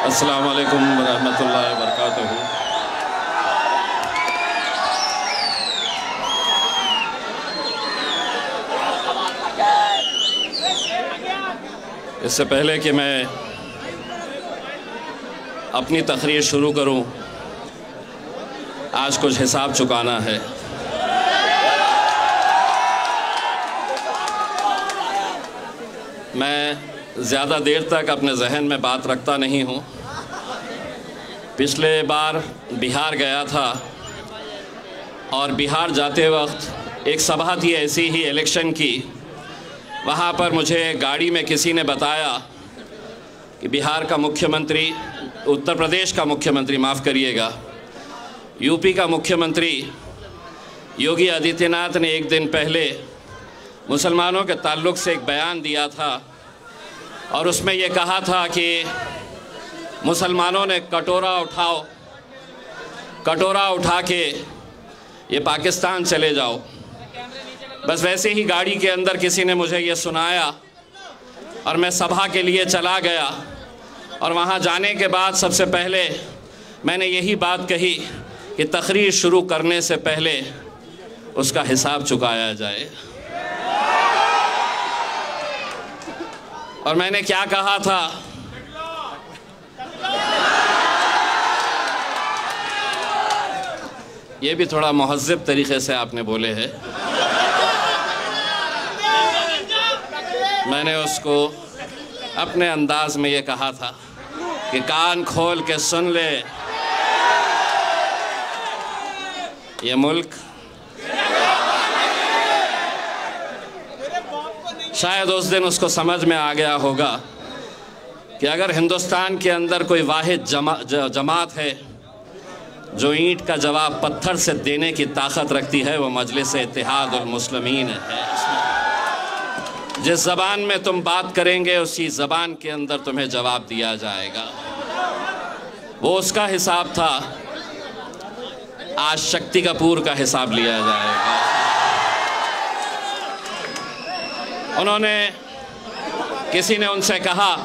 अस्सलाम वालेकुम रहमतुल्लाहि व बरकातुहू। इससे पहले कि मैं अपनी तकरीर शुरू करूं, आज कुछ हिसाब चुकाना है। मैं ज़्यादा देर तक अपने जहन में बात रखता नहीं हूँ। पिछले बार बिहार गया था और बिहार जाते वक्त एक सभा थी ऐसी ही इलेक्शन की। वहाँ पर मुझे गाड़ी में किसी ने बताया कि बिहार का मुख्यमंत्री, उत्तर प्रदेश का मुख्यमंत्री, माफ़ करिएगा, यूपी का मुख्यमंत्री योगी आदित्यनाथ ने एक दिन पहले मुसलमानों के ताल्लुक़ से एक बयान दिया था और उसमें ये कहा था कि मुसलमानों ने कटोरा उठा के ये पाकिस्तान चले जाओ। बस वैसे ही गाड़ी के अंदर किसी ने मुझे ये सुनाया और मैं सभा के लिए चला गया और वहाँ जाने के बाद सबसे पहले मैंने यही बात कही कि तकरीर शुरू करने से पहले उसका हिसाब चुकाया जाए। और मैंने क्या कहा था, ये भी थोड़ा महज़्ज़ब तरीक़े से आपने बोले हैं। मैंने उसको अपने अंदाज में ये कहा था कि कान खोल के सुन ले, ये मुल्क शायद उस दिन उसको समझ में आ गया होगा कि अगर हिंदुस्तान के अंदर कोई वाहिद जमात है जो ईंट का जवाब पत्थर से देने की ताकत रखती है, वो मजलिस इत्तेहादुल मुस्लिमीन है। जिस ज़बान में तुम बात करेंगे उसी ज़बान के अंदर तुम्हें जवाब दिया जाएगा। वो उसका हिसाब था, आज शक्ति कपूर का हिसाब लिया जाएगा। उन्होंने, किसी ने उनसे कहा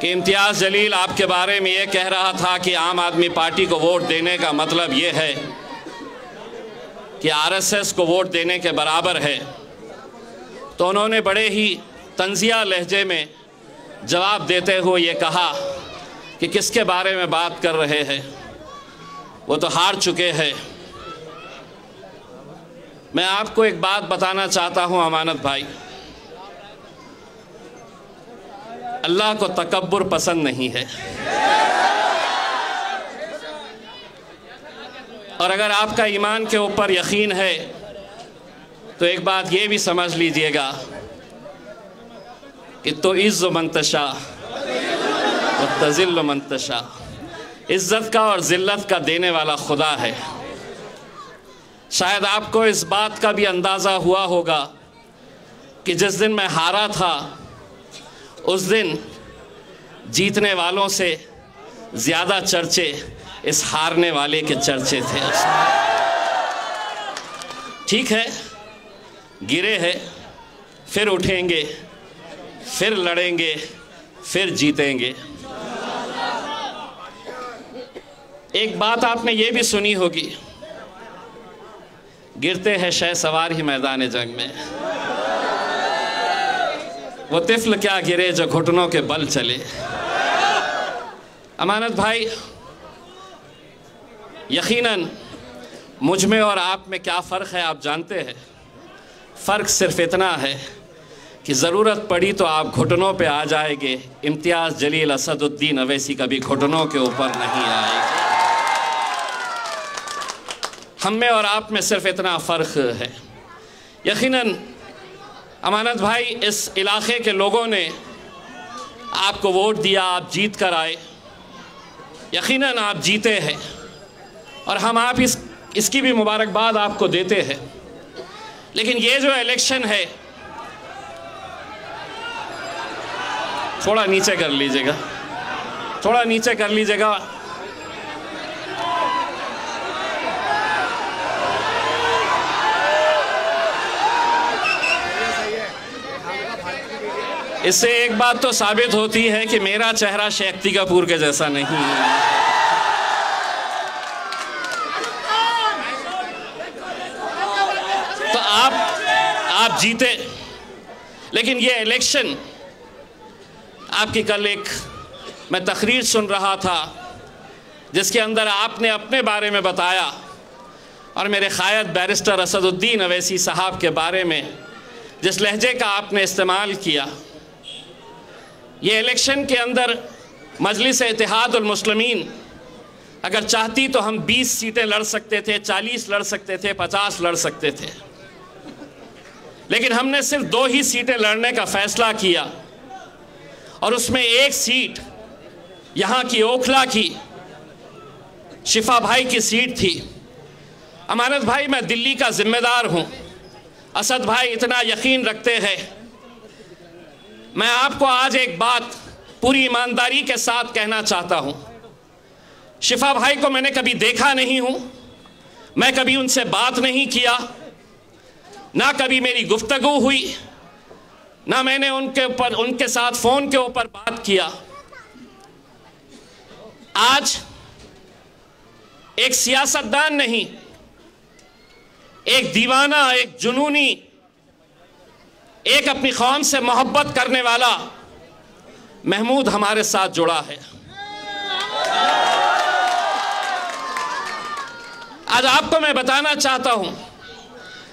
कि इम्तियाज़ जलील आपके बारे में ये कह रहा था कि आम आदमी पार्टी को वोट देने का मतलब ये है कि आरएसएस को वोट देने के बराबर है। तो उन्होंने बड़े ही तंज़िया लहजे में जवाब देते हुए ये कहा कि किसके बारे में बात कर रहे हैं, वो तो हार चुके हैं। मैं आपको एक बात बताना चाहता हूँ अमानत भाई, अल्लाह को तकब्बुर पसंद नहीं है। और अगर आपका ईमान के ऊपर यकीन है तो एक बात ये भी समझ लीजिएगा कि तो इज़्ज़ु मन तशा व तज़िल्लु मन तशा, इज़्ज़त का और ज़िल्लत का देने वाला खुदा है। शायद आपको इस बात का भी अंदाज़ा हुआ होगा कि जिस दिन मैं हारा था उस दिन जीतने वालों से ज़्यादा चर्चे इस हारने वाले के चर्चे थे। ठीक है, गिरे हैं, फिर उठेंगे, फिर लड़ेंगे, फिर जीतेंगे। एक बात आपने ये भी सुनी होगी, गिरते हैं शहसवार ही मैदान जंग में, वो तिफ़्ल क्या गिरे जो घुटनों के बल चले। अमानत भाई, यकीनन मुझ में और आप में क्या फ़र्क है आप जानते हैं। फ़र्क सिर्फ इतना है कि ज़रूरत पड़ी तो आप घुटनों पे आ जाएंगे। इम्तियाज़ जलील असदुद्दीन अवैसी कभी घुटनों के ऊपर नहीं आएंगे। हम में और आप में सिर्फ इतना फ़र्क है। यकीनन अमानत भाई, इस इलाक़े के लोगों ने आपको वोट दिया, आप जीत कर आए, यकीनन आप जीते हैं और हम आप इसकी भी मुबारकबाद आपको देते हैं। लेकिन ये जो इलेक्शन है, थोड़ा नीचे कर लीजिएगा, थोड़ा नीचे कर लीजिएगा। इससे एक बात तो साबित होती है कि मेरा चेहरा शक्ति कपूर के जैसा नहीं है। तो आप जीते, लेकिन ये इलेक्शन आपकी, कल एक मैं तकरीर सुन रहा था जिसके अंदर आपने अपने बारे में बताया और मेरे क़ायद बैरिस्टर असदुद्दीन अवैसी साहब के बारे में जिस लहजे का आपने इस्तेमाल किया। ये इलेक्शन के अंदर मजलिस इत्तेहादुल मुस्लिमीन अगर चाहती तो हम 20 सीटें लड़ सकते थे, 40 लड़ सकते थे, 50 लड़ सकते थे, लेकिन हमने सिर्फ 2 ही सीटें लड़ने का फ़ैसला किया और उसमें एक सीट यहाँ की ओखला की शिफा भाई की सीट थी। अमानत भाई, मैं दिल्ली का जिम्मेदार हूँ, असद भाई इतना यकीन रखते हैं। मैं आपको आज एक बात पूरी ईमानदारी के साथ कहना चाहता हूँ। शिफा भाई को मैंने कभी देखा नहीं हूँ, मैं कभी उनसे बात नहीं किया, ना कभी मेरी गुफ्तगू हुई, ना मैंने उनके साथ फ़ोन के ऊपर बात किया। आज एक सियासतदान नहीं, एक दीवाना, एक जुनूनी, एक अपनी कौम से मोहब्बत करने वाला महमूद हमारे साथ जुड़ा है। आज आपको मैं बताना चाहता हूं,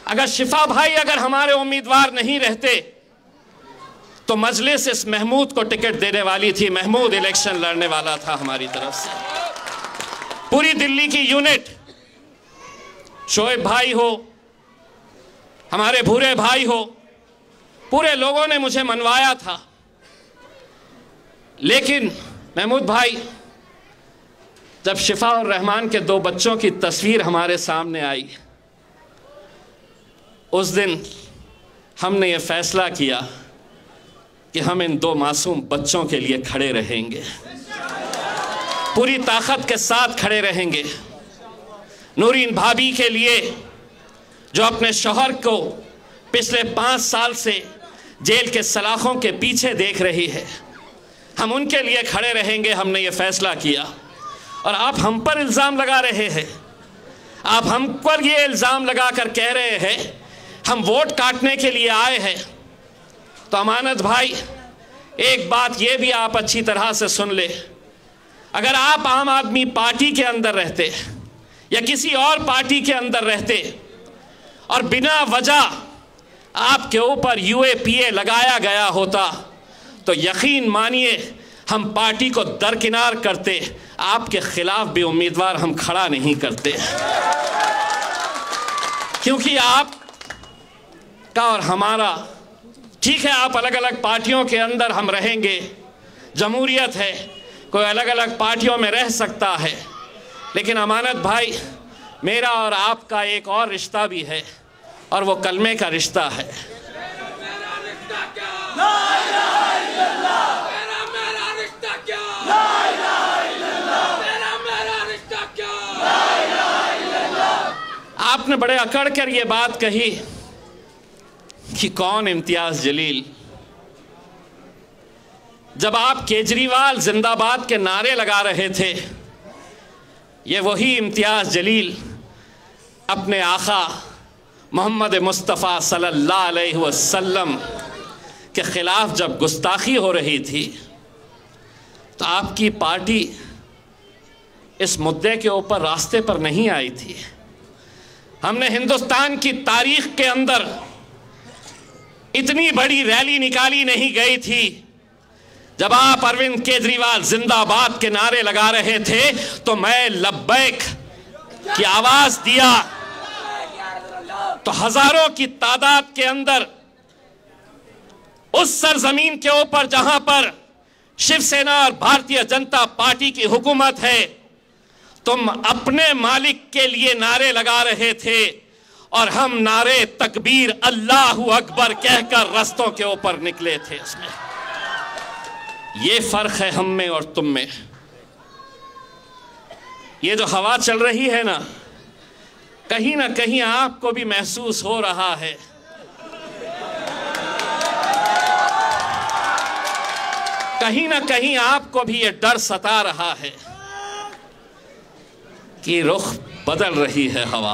अगर शिफा भाई अगर हमारे उम्मीदवार नहीं रहते तो मजलिस इस महमूद को टिकट देने वाली थी। महमूद इलेक्शन लड़ने वाला था हमारी तरफ से। पूरी दिल्ली की यूनिट, शोएब भाई हो, हमारे भूरे भाई हो, पूरे लोगों ने मुझे मनवाया था। लेकिन महमूद भाई, जब शिफा और रहमान के 2 बच्चों की तस्वीर हमारे सामने आई, उस दिन हमने ये फैसला किया कि हम इन 2 मासूम बच्चों के लिए खड़े रहेंगे, पूरी ताकत के साथ खड़े रहेंगे। नूरीन भाभी के लिए, जो अपने शौहर को पिछले 5 साल से जेल के सलाखों के पीछे देख रही है, हम उनके लिए खड़े रहेंगे। हमने ये फैसला किया और आप हम पर इल्ज़ाम लगा रहे हैं, आप हम पर ये इल्ज़ाम लगा कर कह रहे हैं हम वोट काटने के लिए आए हैं। तो अमानत भाई, एक बात ये भी आप अच्छी तरह से सुन ले, अगर आप आम आदमी पार्टी के अंदर रहते या किसी और पार्टी के अंदर रहते और बिना वजह आपके ऊपर UAPA लगाया गया होता तो यकीन मानिए हम पार्टी को दरकिनार करते, आपके खिलाफ भी उम्मीदवार हम खड़ा नहीं करते, क्योंकि आप का और हमारा, ठीक है आप अलग अलग पार्टियों के अंदर हम रहेंगे, जमहूरियत है, कोई अलग अलग पार्टियों में रह सकता है, लेकिन अमानत भाई, मेरा और आपका एक और रिश्ता भी है और वो कलमे का रिश्ता है। आपने बड़े अकड़ कर ये बात कही कि कौन इम्तियाज जलील। जब आप केजरीवाल जिंदाबाद के नारे लगा रहे थे, ये वही इम्तियाज जलील अपने आका मोहम्मद मुस्तफ़ा सल्लल्लाहु अलैहि वसल्लम के ख़िलाफ़ जब गुस्ताखी हो रही थी तो आपकी पार्टी इस मुद्दे के ऊपर रास्ते पर नहीं आई थी। हमने हिंदुस्तान की तारीख के अंदर इतनी बड़ी रैली निकाली नहीं गई थी। जब आप अरविंद केजरीवाल जिंदाबाद के नारे लगा रहे थे तो मैं लब्बैक की आवाज दिया तो हजारों की तादाद के अंदर उस सरजमीन के ऊपर जहां पर शिवसेना और भारतीय जनता पार्टी की हुकूमत है, तुम अपने मालिक के लिए नारे लगा रहे थे और हम नारे तकबीर अल्लाहु अकबर कहकर रस्तों के ऊपर निकले थे। इसमें ये फर्क है हम में और तुम में। ये जो हवा चल रही है ना कहीं आपको भी महसूस हो रहा है कहीं ना कहीं आपको भी ये डर सता रहा है कि रुख बदल रही है हवा।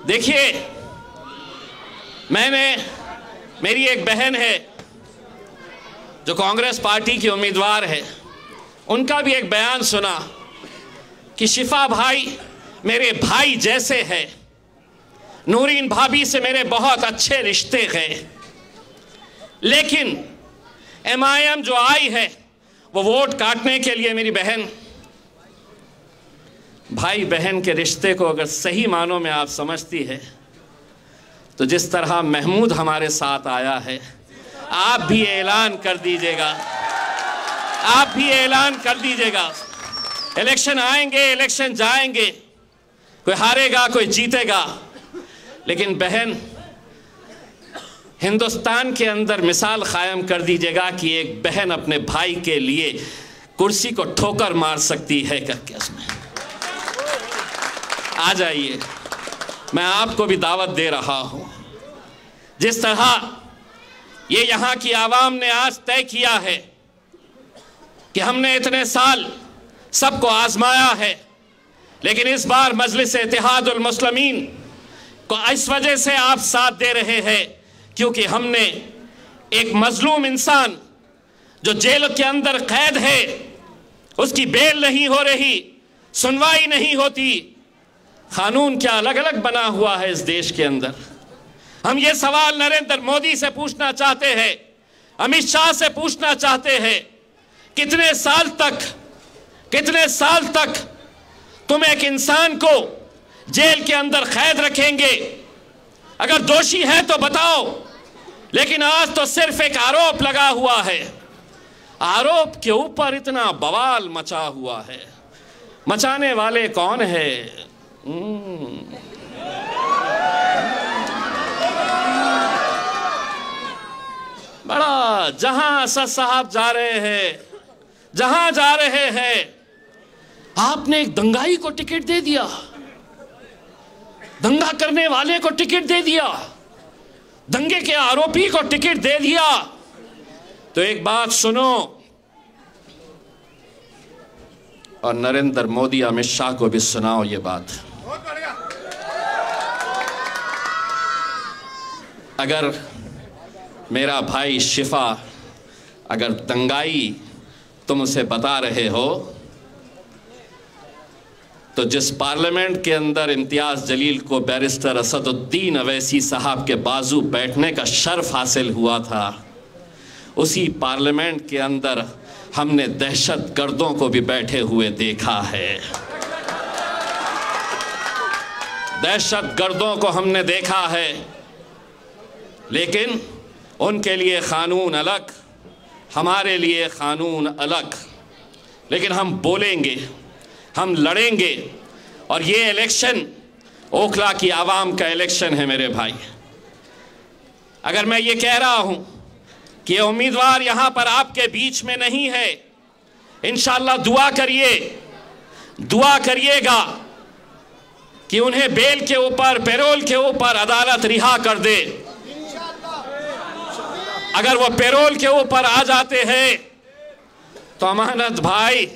देखिए, मेरी एक बहन है जो कांग्रेस पार्टी की उम्मीदवार है, उनका भी एक बयान सुना कि शिफा भाई मेरे भाई जैसे हैं, नूरीन भाभी से मेरे बहुत अच्छे रिश्ते हैं, लेकिन MIM जो आई है वो वोट काटने के लिए मेरी बहन, भाई बहन के रिश्ते को अगर सही मानों में आप समझती है तो जिस तरह महमूद हमारे साथ आया है, आप भी ऐलान कर दीजिएगा, आप भी ऐलान कर दीजिएगा। इलेक्शन आएंगे, इलेक्शन जाएंगे, कोई हारेगा कोई जीतेगा, लेकिन बहन हिंदुस्तान के अंदर मिसाल कायम कर दीजिएगा कि एक बहन अपने भाई के लिए कुर्सी को ठोकर मार सकती है करके। उसमें आ जाइए, मैं आपको भी दावत दे रहा हूं। जिस तरह ये यहां की आवाम ने आज तय किया है कि हमने इतने साल सबको आजमाया है, लेकिन इस बार मजलिस इत्तेहादुल मुस्लिमीन को इस वजह से आप साथ दे रहे हैं क्योंकि हमने एक मजलूम इंसान जो जेल के अंदर कैद है, उसकी बेल नहीं हो रही, सुनवाई नहीं होती, कानून क्या अलग अलग बना हुआ है इस देश के अंदर। हम ये सवाल नरेंद्र मोदी से पूछना चाहते हैं, अमित शाह से पूछना चाहते हैं, कितने साल तक तुम एक इंसान को जेल के अंदर कैद रखेंगे? अगर दोषी है तो बताओ, लेकिन आज तो सिर्फ एक आरोप लगा हुआ है, आरोप के ऊपर इतना बवाल मचा हुआ है। मचाने वाले कौन है? बड़ा जहां असद साहब जा रहे हैं, जहां जा रहे हैं, आपने एक दंगाई को टिकट दे दिया, दंगा करने वाले को टिकट दे दिया, दंगे के आरोपी को टिकट दे दिया। तो एक बात सुनो, और नरेंद्र मोदी अमित शाह को भी सुनाओ ये बात। अगर मेरा भाई शिफा अगर दंगाई तुम उसे बता रहे हो, तो जिस पार्लियामेंट के अंदर इम्तियाज जलील को बैरिस्टर असदुद्दीन अवैसी साहब के बाजू बैठने का शर्फ हासिल हुआ था, उसी पार्लियामेंट के अंदर हमने दहशत गर्दों को भी बैठे हुए देखा है। दहशत गर्दों को हमने देखा है, लेकिन उनके लिए कानून अलग, हमारे लिए कानून अलग। लेकिन हम बोलेंगे, हम लड़ेंगे, और ये इलेक्शन ओखला की आवाम का इलेक्शन है मेरे भाई। अगर मैं ये कह रहा हूं कि उम्मीदवार यहां पर आपके बीच में नहीं है, इंशाअल्लाह दुआ करिए, दुआ करिएगा कि उन्हें बेल के ऊपर, पैरोल के ऊपर अदालत रिहा कर दे। अगर वो पैरोल के ऊपर आ जाते हैं तो अमानत भाई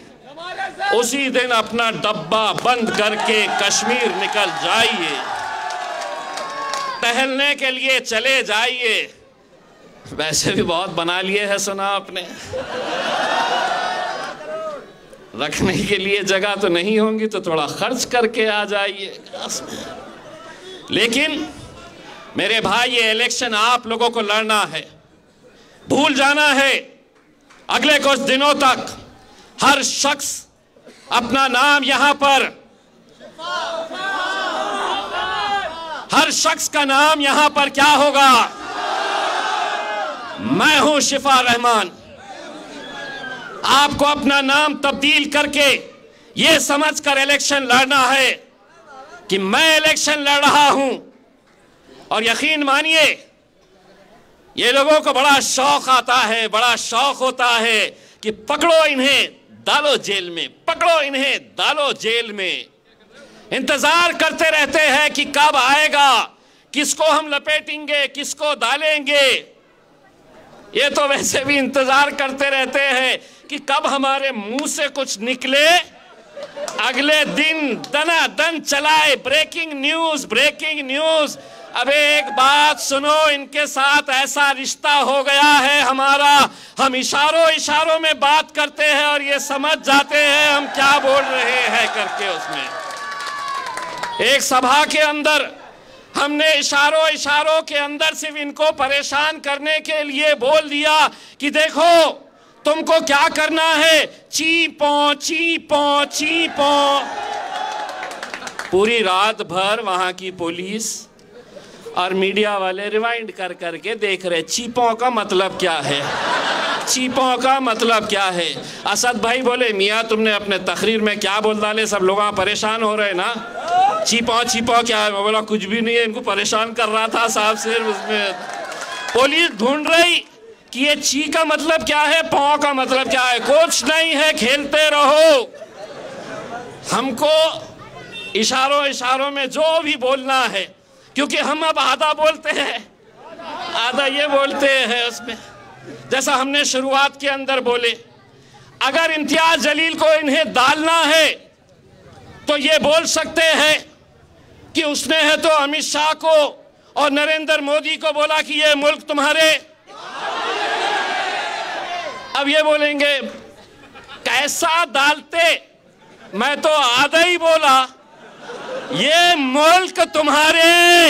उसी दिन अपना डब्बा बंद करके कश्मीर निकल जाइए, टहलने के लिए चले जाइए। वैसे भी बहुत बना लिए है, सुना आपने, रखने के लिए जगह तो नहीं होंगी तो थोड़ा खर्च करके आ जाइए। लेकिन मेरे भाई, ये इलेक्शन आप लोगों को लड़ना है, भूल जाना है। अगले कुछ दिनों तक हर शख्स अपना नाम यहां पर, हर शख्स का नाम यहां पर क्या होगा? मैं हूं शिफा रहमान। आपको अपना नाम तब्दील करके यह समझकर इलेक्शन लड़ना है कि मैं इलेक्शन लड़ रहा हूं। और यकीन मानिए, ये लोगों को बड़ा शौक आता है, बड़ा शौक होता है कि पकड़ो इन्हें, डालो जेल में, पकड़ो इन्हें, डालो जेल में। इंतजार करते रहते हैं कि कब आएगा, किसको हम लपेटेंगे, किसको डालेंगे। ये तो वैसे भी इंतजार करते रहते हैं कि कब हमारे मुंह से कुछ निकले, अगले दिन दनादन चलाए ब्रेकिंग न्यूज, ब्रेकिंग न्यूज। अब एक बात सुनो, इनके साथ ऐसा रिश्ता हो गया है हमारा, हम इशारों इशारों में बात करते हैं और ये समझ जाते हैं हम क्या बोल रहे हैं करके। उसमें एक सभा के अंदर हमने इशारों इशारों के अंदर सिर्फ इनको परेशान करने के लिए बोल दिया कि देखो तुमको क्या करना है, चीपो चीपो चीपो। पूरी रात भर वहां की पुलिस और मीडिया वाले रिवाइंड कर करके देख रहे चीपों का मतलब क्या है, चीपों का मतलब क्या है। असद भाई बोले मियाँ तुमने अपने तकरीर में क्या बोल डाले, सब लोग परेशान हो रहे ना, चीपों चीपों क्या है। मैं बोला कुछ भी नहीं है, इनको परेशान कर रहा था साहब सिर्फ। उसमें पुलिस ढूंढ रही कि ये ची का मतलब क्या है, पौ का मतलब क्या है। कुछ नहीं है, खेलते रहो। हमको इशारों इशारों में जो भी बोलना है, क्योंकि हम अब आधा बोलते हैं, आधा ये बोलते हैं उसमें। जैसा हमने शुरुआत के अंदर बोले, अगर इम्तियाज जलील को इन्हें डालना है तो ये बोल सकते हैं कि उसने है तो अमित शाह को और नरेंद्र मोदी को बोला कि ये मुल्क तुम्हारे। अब ये बोलेंगे कैसा डालते, मैं तो आधा ही बोला, ये मुल्क तुम्हारे,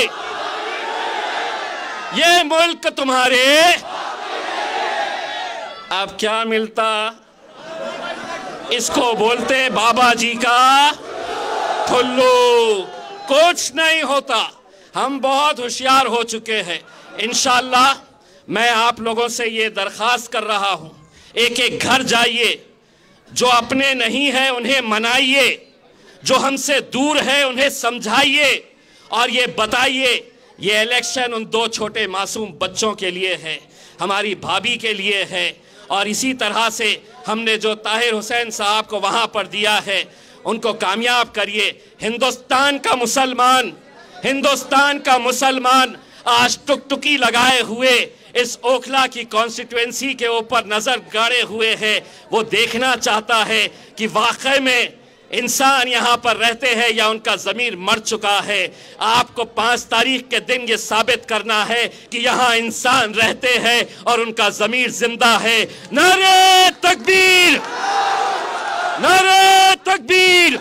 ये मुल्क तुम्हारे। अब क्या मिलता, इसको बोलते बाबा जी का ठुल्लू, कुछ नहीं होता। हम बहुत होशियार हो चुके हैं। इंशाअल्लाह मैं आप लोगों से ये दरख्वास्त कर रहा हूं, एक एक घर जाइए, जो अपने नहीं है उन्हें मनाइए, जो हमसे दूर है उन्हें समझाइए और ये बताइए ये इलेक्शन उन दो छोटे मासूम बच्चों के लिए है, हमारी भाभी के लिए है। और इसी तरह से हमने जो ताहिर हुसैन साहब को वहाँ पर दिया है, उनको कामयाब करिए। हिंदुस्तान का मुसलमान, हिंदुस्तान का मुसलमान आज टुकटुकी लगाए हुए इस ओखला की कॉन्स्टिट्यूएंसी के ऊपर नजर गाड़े हुए है। वो देखना चाहता है कि वाकई में इंसान यहाँ पर रहते हैं या उनका ज़मीर मर चुका है। आपको 5 तारीख के दिन ये साबित करना है कि यहाँ इंसान रहते हैं और उनका ज़मीर जिंदा है। नारे तकबीर, नारे तकबीर।